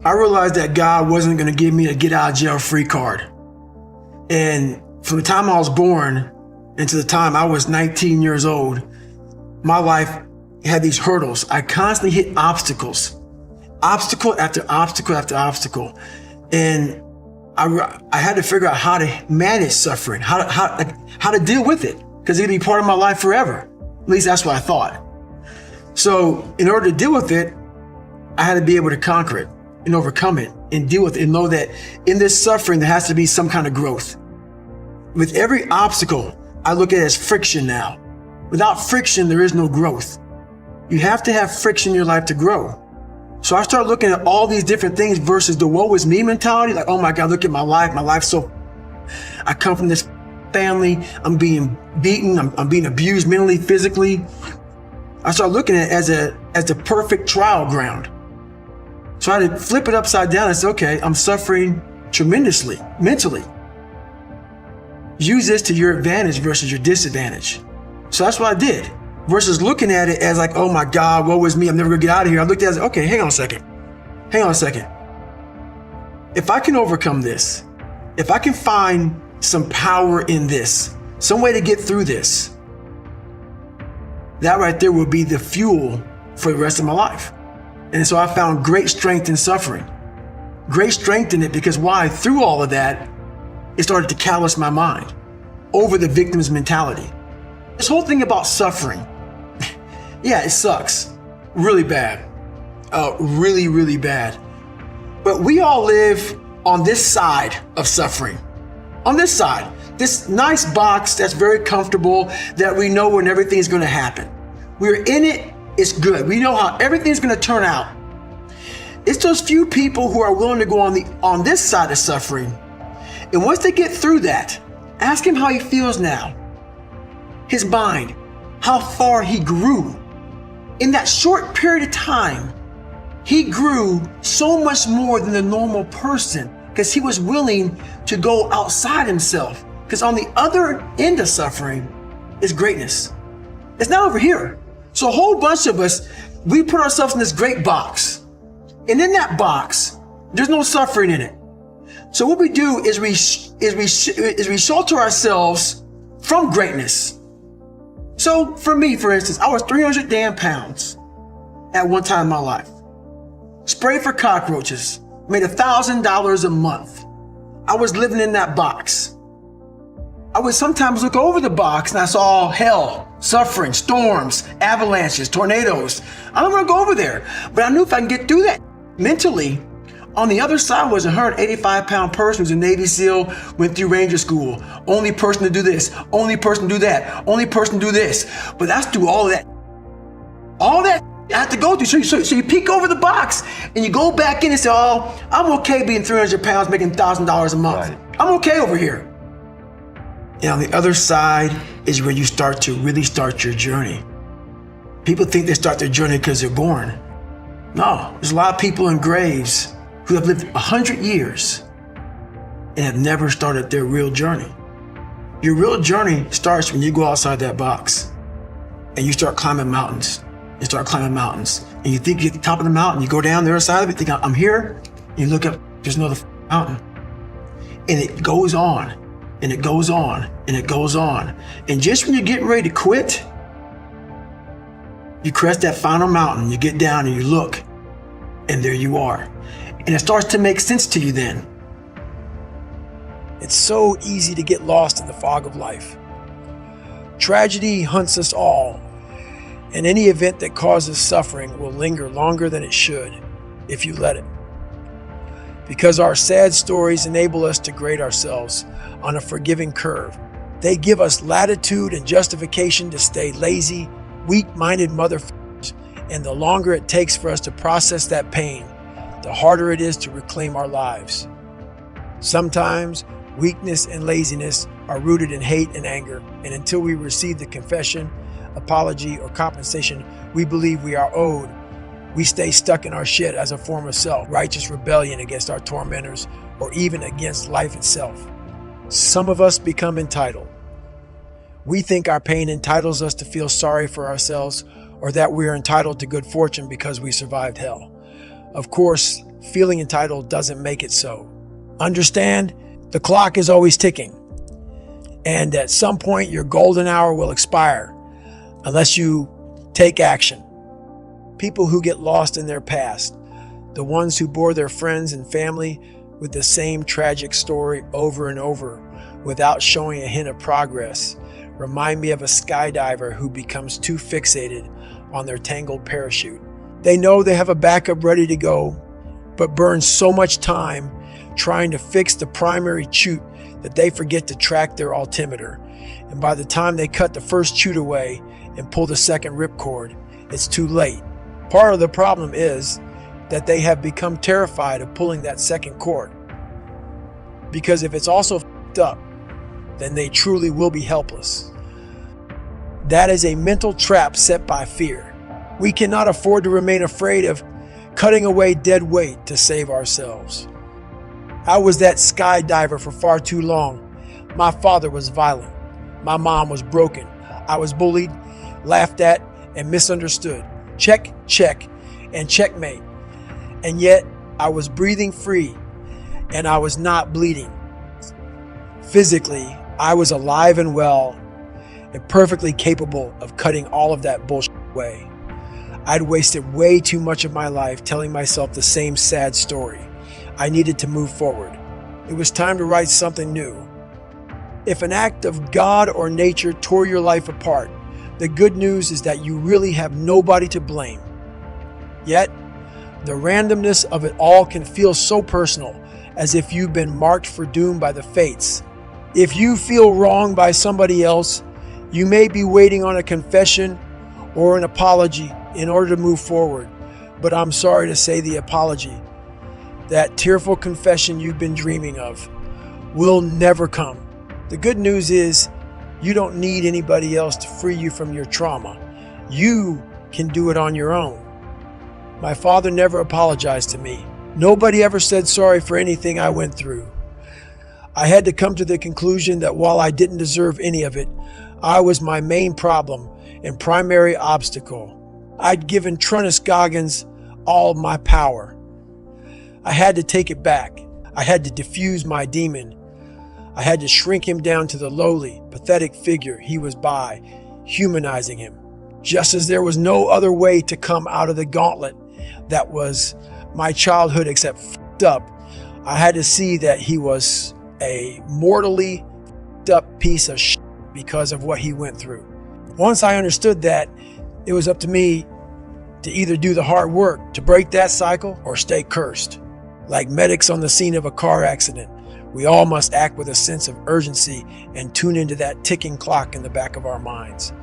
I realized that God wasn't going to give me a get out of jail free card. And from the time I was born until the time I was 19 years old, my life had these hurdles. I constantly hit obstacles, obstacle after obstacle after obstacle. And I had to figure out how to manage suffering, how to deal with it, because it'd be part of my life forever. At least that's what I thought. So in order to deal with it, I had to be able to conquer it and overcome it and deal with it and know that in this suffering, there has to be some kind of growth. With every obstacle, I look at it as friction now. Without friction, there is no growth. You have to have friction in your life to grow. So I started looking at all these different things versus the woe is me mentality. Like, oh my God, look at my life. My life's so, I come from this family. I'm being beaten. I'm being abused mentally, physically. I started looking at it as the perfect trial ground. So I had to flip it upside down and say, okay, I'm suffering tremendously, mentally. Use this to your advantage versus your disadvantage. So that's what I did. Versus looking at it as like, oh my God, woe is me, I'm never gonna get out of here. I looked at it as, okay, hang on a second. If I can overcome this, if I can find some power in this, some way to get through this, that right there will be the fuel for the rest of my life. And so I found great strength in suffering. Great strength in it because why? Through all of that, it started to callous my mind over the victim's mentality. This whole thing about suffering, yeah, it sucks. Really bad. Really, really bad. But we all live on this side of suffering. On this side. This nice box that's very comfortable, that we know when everything's going to happen. We're in it, it's good. We know how everything's going to turn out. It's those few people who are willing to go on this side of suffering. And once they get through that, ask him how he feels now. His mind, how far he grew. In that short period of time, he grew so much more than the normal person because he was willing to go outside himself. Because on the other end of suffering is greatness. It's not over here. So a whole bunch of us, we put ourselves in this great box. And in that box, there's no suffering in it. So what we do is we shelter ourselves from greatness. So for me, for instance, I was 300 damn pounds at one time in my life. Sprayed for cockroaches, made $1,000 a month. I was living in that box. I would sometimes look over the box and I saw hell, suffering, storms, avalanches, tornadoes. I don't want to go over there, but I knew if I can get through that mentally, on the other side was a 185-pound person who's a Navy SEAL, went through Ranger School. Only person to do this, only person to do that, only person to do this. But that's through all of that. All that I have to go through. So you peek over the box and you go back in and say, oh, I'm okay being 300 pounds, making $1,000 a month. Right. I'm okay over here. And on the other side is where you start to really start your journey. People think they start their journey because they're born. No, there's a lot of people in graves who have lived 100 years and have never started their real journey. Your real journey starts when you go outside that box and you start climbing mountains. You start climbing mountains and you think you're at the top of the mountain, you go down the other side of it, think I'm here, and you look up, there's another mountain. And it goes on and it goes on and it goes on. And just when you're getting ready to quit, you crest that final mountain, you get down and you look, and there you are. And it starts to make sense to you then. It's so easy to get lost in the fog of life. Tragedy hunts us all, and any event that causes suffering will linger longer than it should if you let it. Because our sad stories enable us to grade ourselves on a forgiving curve. They give us latitude and justification to stay lazy, weak-minded motherfuckers, and the longer it takes for us to process that pain, the harder it is to reclaim our lives. Sometimes weakness and laziness are rooted in hate and anger, and until we receive the confession, apology, or compensation we believe we are owed, we stay stuck in our shit as a form of self-righteous rebellion against our tormentors or even against life itself. Some of us become entitled. We think our pain entitles us to feel sorry for ourselves or that we are entitled to good fortune because we survived hell. Of course, feeling entitled doesn't make it so. Understand, the clock is always ticking. And at some point, your golden hour will expire unless you take action. People who get lost in their past, the ones who bore their friends and family with the same tragic story over and over without showing a hint of progress, remind me of a skydiver who becomes too fixated on their tangled parachute. They know they have a backup ready to go, but burn so much time trying to fix the primary chute that they forget to track their altimeter. And by the time they cut the first chute away and pull the second ripcord, it's too late. Part of the problem is that they have become terrified of pulling that second cord. Because if it's also f***ed up, then they truly will be helpless. That is a mental trap set by fear. We cannot afford to remain afraid of cutting away dead weight to save ourselves. I was that skydiver for far too long. My father was violent. My mom was broken. I was bullied, laughed at, and misunderstood. Check, check, and checkmate. And yet, I was breathing free, and I was not bleeding. Physically, I was alive and well, and perfectly capable of cutting all of that bullshit away. I'd wasted way too much of my life telling myself the same sad story. I needed to move forward. It was time to write something new. If an act of God or nature tore your life apart, the good news is that you really have nobody to blame. Yet, the randomness of it all can feel so personal, as if you've been marked for doom by the fates. If you feel wronged by somebody else, you may be waiting on a confession or an apology in order to move forward. But I'm sorry to say the apology, that tearful confession you've been dreaming of, will never come. The good news is you don't need anybody else to free you from your trauma. You can do it on your own. My father never apologized to me. Nobody ever said sorry for anything I went through. I had to come to the conclusion that while I didn't deserve any of it, I was my main problem and primary obstacle. I'd given Trunnis Goggins all my power. I had to take it back. I had to diffuse my demon. I had to shrink him down to the lowly, pathetic figure he was by, humanizing him. Just as there was no other way to come out of the gauntlet that was my childhood except f***ed up, I had to see that he was a mortally f***ed up piece of shit because of what he went through. Once I understood that, it was up to me to either do the hard work to break that cycle or stay cursed. Like medics on the scene of a car accident, we all must act with a sense of urgency and tune into that ticking clock in the back of our minds.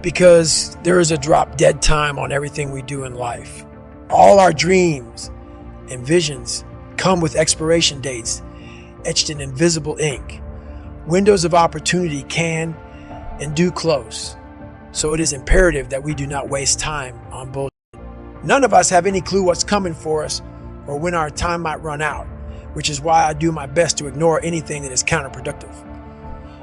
Because there is a drop dead time on everything we do in life. All our dreams and visions come with expiration dates etched in invisible ink. Windows of opportunity can and do close. So it is imperative that we do not waste time on bullshit. None of us have any clue what's coming for us or when our time might run out, which is why I do my best to ignore anything that is counterproductive.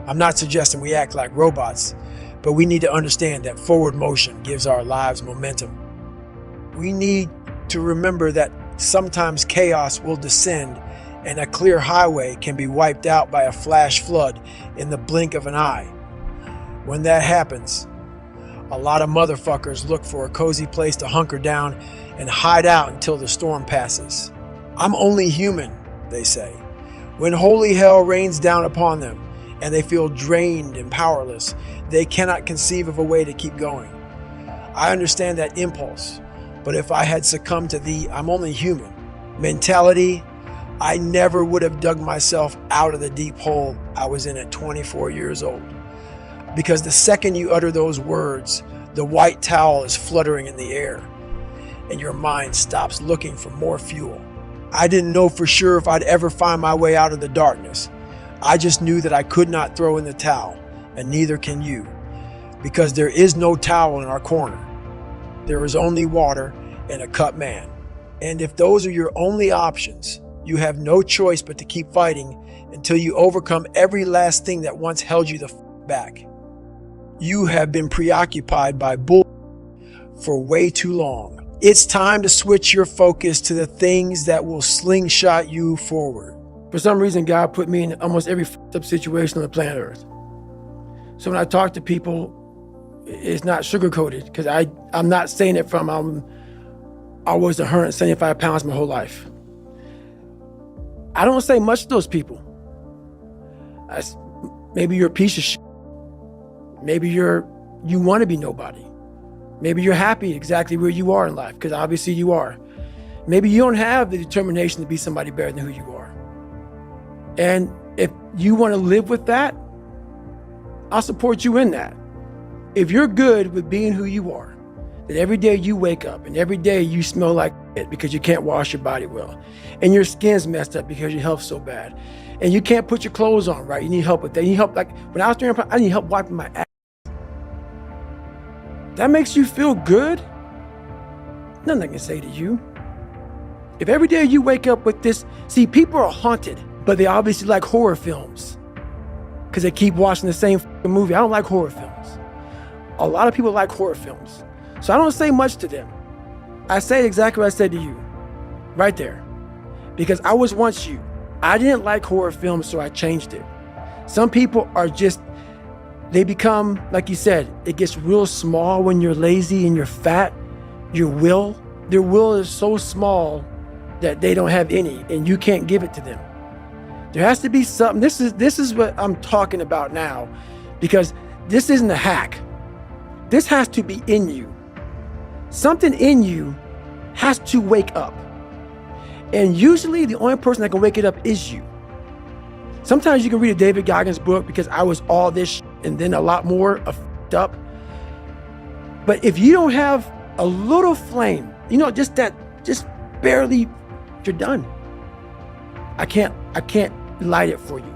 I'm not suggesting we act like robots, but we need to understand that forward motion gives our lives momentum. We need to remember that sometimes chaos will descend and a clear highway can be wiped out by a flash flood in the blink of an eye. When that happens, a lot of motherfuckers look for a cozy place to hunker down and hide out until the storm passes. I'm only human, they say. When holy hell rains down upon them and they feel drained and powerless, they cannot conceive of a way to keep going. I understand that impulse, but if I had succumbed to the "I'm only human" mentality, I never would have dug myself out of the deep hole I was in at 24 years old. Because the second you utter those words, the white towel is fluttering in the air, and your mind stops looking for more fuel. I didn't know for sure if I'd ever find my way out of the darkness. I just knew that I could not throw in the towel, and neither can you, because there is no towel in our corner. There is only water and a cut man. And if those are your only options, you have no choice but to keep fighting until you overcome every last thing that once held you the back. You have been preoccupied by bull for way too long. It's time to switch your focus to the things that will slingshot you forward. For some reason, God put me in almost every up situation on the planet Earth. So when I talk to people, it's not sugar-coated, because I'm not saying it from I was 175 pounds my whole life. I don't say much to those people. Maybe you're a piece of shit. Maybe you want to be nobody. Maybe you're happy exactly where you are in life, because obviously you are. Maybe you don't have the determination to be somebody better than who you are. And if you want to live with that, I'll support you in that. If you're good with being who you are, that every day you wake up and every day you smell like shit because you can't wash your body well, and your skin's messed up because your health's so bad, and you can't put your clothes on right, you need help with that. You need help, like when I was doing, I need help wiping my ass. That makes you feel good? Nothing I can say to you. If every day you wake up with this, see, people are haunted, but they obviously like horror films because they keep watching the same movie. I don't like horror films. A lot of people like horror films. So I don't say much to them. I say exactly what I said to you, right there. Because I was once you. I didn't like horror films, so I changed it. Some people are just, they become, like you said, it gets real small when you're lazy and you're fat. Their will is so small that they don't have any, and you can't give it to them. There has to be something. This is what I'm talking about now, because this isn't a hack. This has to be in you. Something in you has to wake up. And usually the only person that can wake it up is you. Sometimes you can read a David Goggins book, because I was all this and then a lot more up. But if you don't have a little flame, just barely, you're done. I can't light it for you.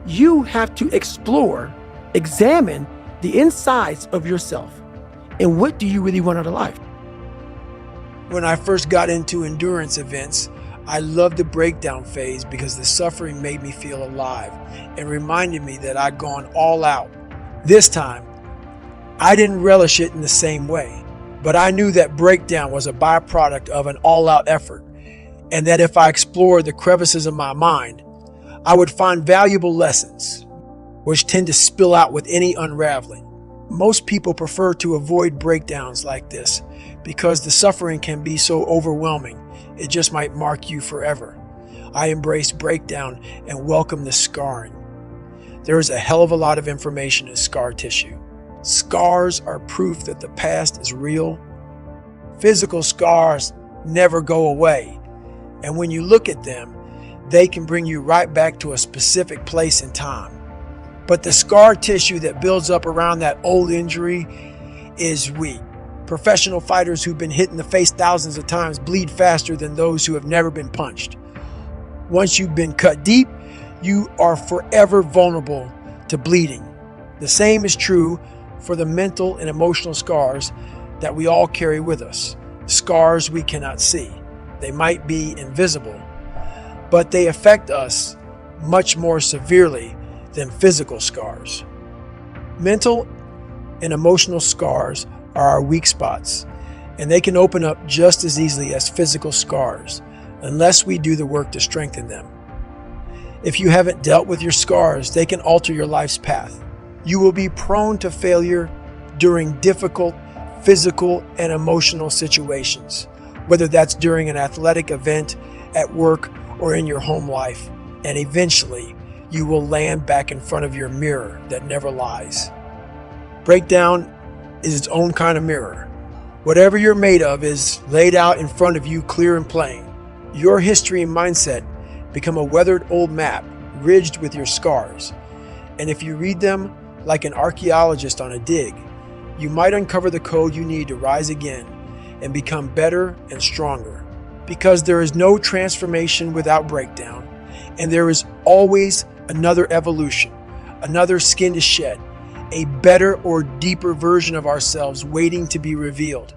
You have to examine the insides of yourself. And what do you really want out of life? When I first got into endurance events, I loved the breakdown phase because the suffering made me feel alive and reminded me that I'd gone all out. This time, I didn't relish it in the same way, but I knew that breakdown was a byproduct of an all-out effort, and that if I explored the crevices of my mind, I would find valuable lessons, which tend to spill out with any unraveling. Most people prefer to avoid breakdowns like this because the suffering can be so overwhelming, it just might mark you forever. I embrace breakdown and welcome the scarring. There is a hell of a lot of information in scar tissue. Scars are proof that the past is real. Physical scars never go away, and when you look at them, they can bring you right back to a specific place in time. But the scar tissue that builds up around that old injury is weak. Professional fighters who've been hit in the face thousands of times bleed faster than those who have never been punched. Once you've been cut deep, you are forever vulnerable to bleeding. The same is true for the mental and emotional scars that we all carry with us. Scars we cannot see. They might be invisible, but they affect us much more severely than physical scars. Mental and emotional scars are our weak spots, and they can open up just as easily as physical scars unless we do the work to strengthen them. If you haven't dealt with your scars, they can alter your life's path. You will be prone to failure during difficult physical and emotional situations, whether that's during an athletic event, at work, or in your home life, and eventually you will land back in front of your mirror that never lies. Breakdown is its own kind of mirror. Whatever you're made of is laid out in front of you clear and plain. Your history and mindset become a weathered old map ridged with your scars. And if you read them like an archaeologist on a dig, you might uncover the code you need to rise again and become better and stronger. Because there is no transformation without breakdown, and there is always another evolution, another skin to shed, a better or deeper version of ourselves waiting to be revealed.